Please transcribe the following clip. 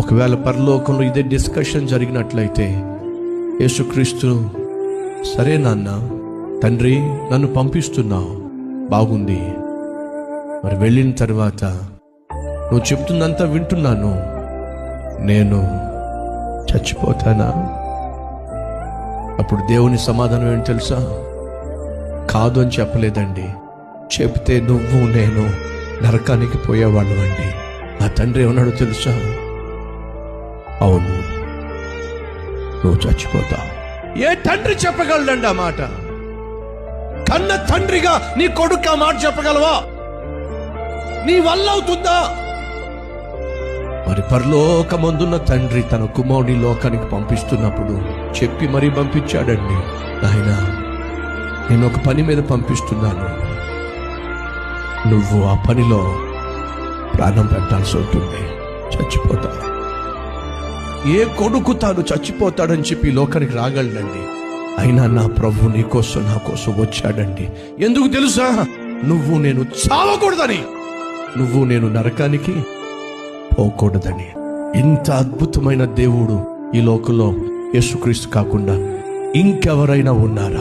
ఒకవేళ పరలోకంలో ఇదే డిస్కషన్ జరిగినట్లయితే యేసుక్రీస్తు, సరే నాన్న, తండ్రి నన్ను పంపిస్తున్నావు, బాగుంది, మరి వెళ్ళిన తర్వాత నువ్వు చెప్తుందంతా వింటున్నాను, నేను చచ్చిపోతానా? అప్పుడు దేవుని సమాధానం ఏంటి తెలుసా? కాదు అని చెప్పలేదండి. చెప్తే నువ్వు నేను నరకానికి పోయేవాళ్ళు అండి. ఆ తండ్రి ఏమన్నాడు తెలుసా? అవును, నువ్వు చచ్చిపోతావు. ఏ తండ్రి చెప్పగలడండి ఆ మాట? కన్న తండ్రిగా నీ కొడుకు ఆ మాట చెప్పగలవా? నీ వల్ల అవుతుందా? మరి పరలోకమందున్న తండ్రి తన కుమారుని లోకానికి పంపిస్తున్నప్పుడు చెప్పి మరీ పంపించాడండి. నాయనా, నేను ఒక పని మీద పంపిస్తున్నాను, నువ్వు ఆ పనిలో ప్రాణం పెట్టాల్సి ఉంటుంది, చచ్చిపోతా. ఏ కొడుకు తాను చచ్చిపోతాడని చెప్పి లోకానికి రాగలడండి? అయినా నా ప్రభు నీ కోసం నా కోసం వచ్చాడండి. ఎందుకు తెలుసా? నువ్వు నేను చావకూడదని, నువ్వు నేను నరకానికి పోకూడదని. ఇంత అద్భుతమైన దేవుడు ఈ లోకంలో యేసుక్రీస్తు కాకుండా ఇంకెవరైనా ఉన్నారా?